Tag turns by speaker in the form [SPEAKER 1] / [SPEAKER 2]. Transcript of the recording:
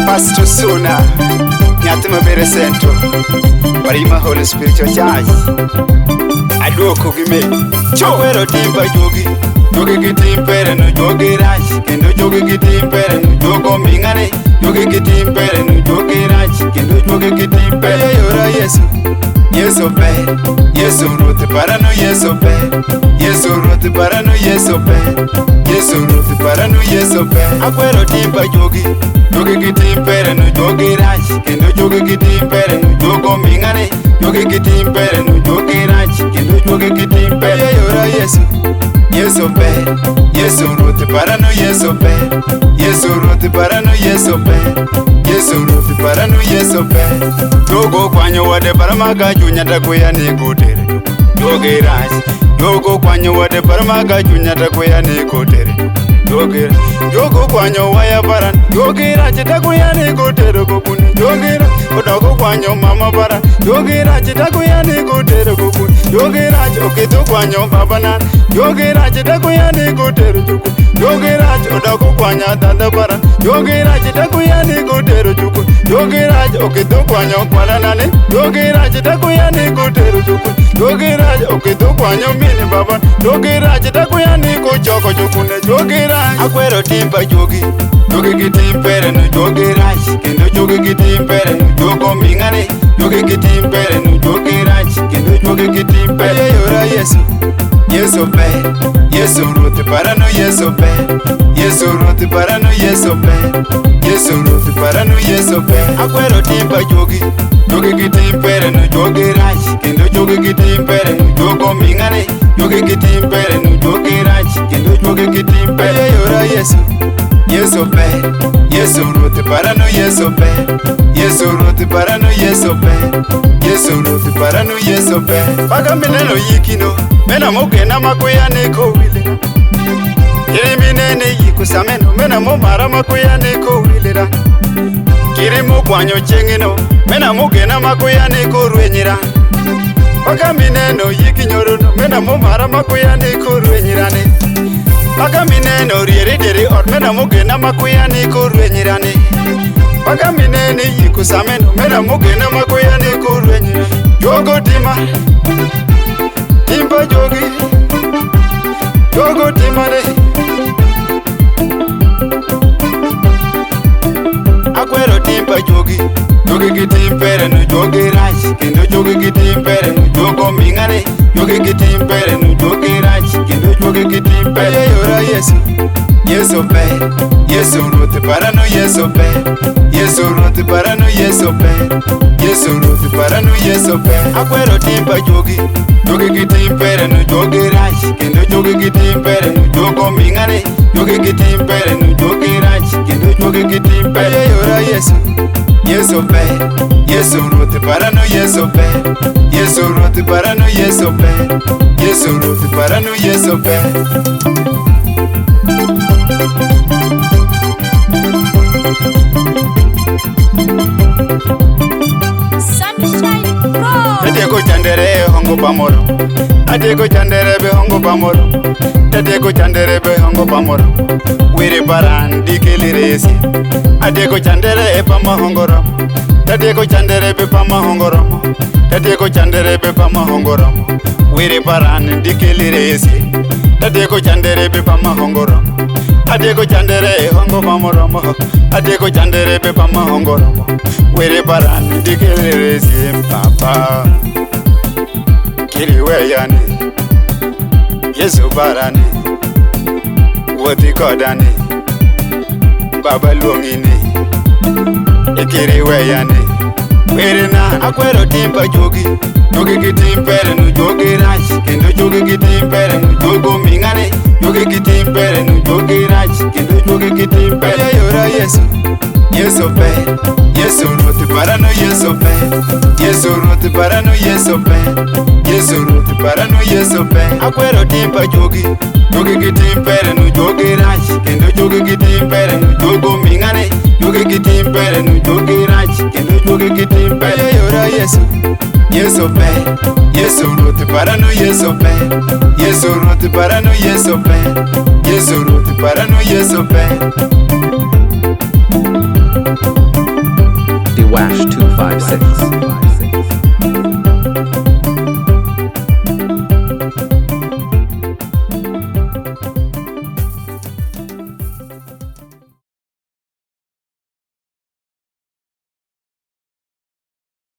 [SPEAKER 1] Pastor Suna Nyatima Bere Center Parima Holy Spiritual Church Aduoko gime Chowero timba jogi Jogi kitimpere no jogi rach Kendo jogi kitimpere no jogo mingane Jogi kitimpere no jogi rach Kendo jogi kitimpere yora Yesu Yesu pe Yesu ruti parano Yesu pe Yesu ruti parano Yesu pe Yesu ruti parano Yesu pe Akwero timba jogi Jogi kitimpere no jogi rach Kendo jogi kitimpere no jogo mingane Jogi kitimpere no jogi rach Kendo jogi kitimpere yora Yesu Yesu pe Yesu ruti parano Yesu pe Yesu ruti parano Yesu pe Yesu ruti parano Yesu pe Jogo kwanyo wade paramaga junyata kuya ni kutere Jogi rach Jogo kwanyo wade paramaga junyata kuya ni kutere Jogo kwanyo waya paran Jogi rach takuya ni kutere kukuni Jogi rach Odogo kwanyo mama paran Jogi rach takuya ni kutere kukuni Jogi rach okito kwanyo babanan Jogi rach takuya ni kutere chukuni Jogi rach odogo kwanya tanda paran Jogi rach takuya ni kutere chukuni Jogi rach okito kwanyo kwananane Jogi rach takuya ni kutere chukuni Jogi rach okito kwanyo mini baban Jogi rach takuya ni kuchoko chukuni Jogi rach Akwero timba jogi Jogi kitimpere no jogi rach Kendo jogi kitimpere no jogo mingane Jogi kitimpere no jogi rach Kendo jogi kitimpere yora Yesu Yesu pe Yesu ruti parano Yesu pe Yesu ruti parano Yesu pe Yesu ruti parano Yesu pe Akwero timba jogi Jogi kitimpere no jogi rach Kendo jogi kitimpere no jogo mingane Jogi kitimpere no jogi rach Kendo jogi kitimpere yora Yesu Yesu pe Yesu ruti parano Yesu pe Yesu ruti parano Yesu pe Yesu ruti parano Yesu pe Paka mineno yikino Mena mugena makuya neko wilera Kiri minene yikusameno Mena mumara makuya neko wilera Kiri mukwanyo chengino Mena mugena makuya neko ruenyira Paka mineno yikinyorono Mena mumara makuya neko ruenyirane Paka mineno rieri deri or Mena mugena makuya neko ruenyirane Paka minene yikusameno Mena mugena makuya neko ruenyirane Jogo tima Timba jogi Jogo timare Akwero timba jogi Jogi kitimpere no jogi rach Kendo jogi kitimpere no jogo mingane Jogi kitimpere no jogi rach Kendo jogi kitimpere yora Yesu Yesu pe Yesu ruti parano Yesu pe Yesu ruti parano Yesu pe Yesu ruti parano Yesu pe Akwero timba jogi Jogi kitimpere no jogi rach Kendo jogi kitimpere no jogo mingane Jogi kitimpere no jogi rach Kendo jogi kitimpere yora Yesu Yesu pe Yesu ruti parano Yesu pe Yesu ruti parano Yesu pe Yesu ruti parano Yesu pe Tadeko chandere hongo pamoro Tadeko chandere be hongo pamoro Tadeko chandere be hongo pamoro Wiri paran dikeli resi Tadeko chandere pama hongoro Tadeko chandere be pama hongoro Tadeko chandere be pama hongoro Wiri paran dikeli resi Tadeko chandere be pama hongoro Tadeko chandere hongo pamoro Tadeko chandere be pama hongoro Wiri paran dikeli resi papa Kiriwe yani Yesu barani Woti kodani Baba luongini Kiriwe yani Wirina akwero timba jogi Jogi kitimpere no jogi rach Kendo jogi kitimpere no jogo mingane Jogi kitimpere no jogi rach Kendo jogi kitimpere yora Yesu Yesu pe Yesu ruti parano Yesu pe Yesu ruti parano Yesu pe Yesu ruti parano Yesu pe Akwero timba jogi Jogi kitimpere no jogi rach Kendo jogi kitimpere no jogo mingane Jogi kitimpere no jogi rach Kendo jogi kitimpere yora Yesu Yesu pe Yesu ruti parano Yesu pe Yesu ruti parano Yesu pe Yesu ruti parano Yesu pe
[SPEAKER 2] /2.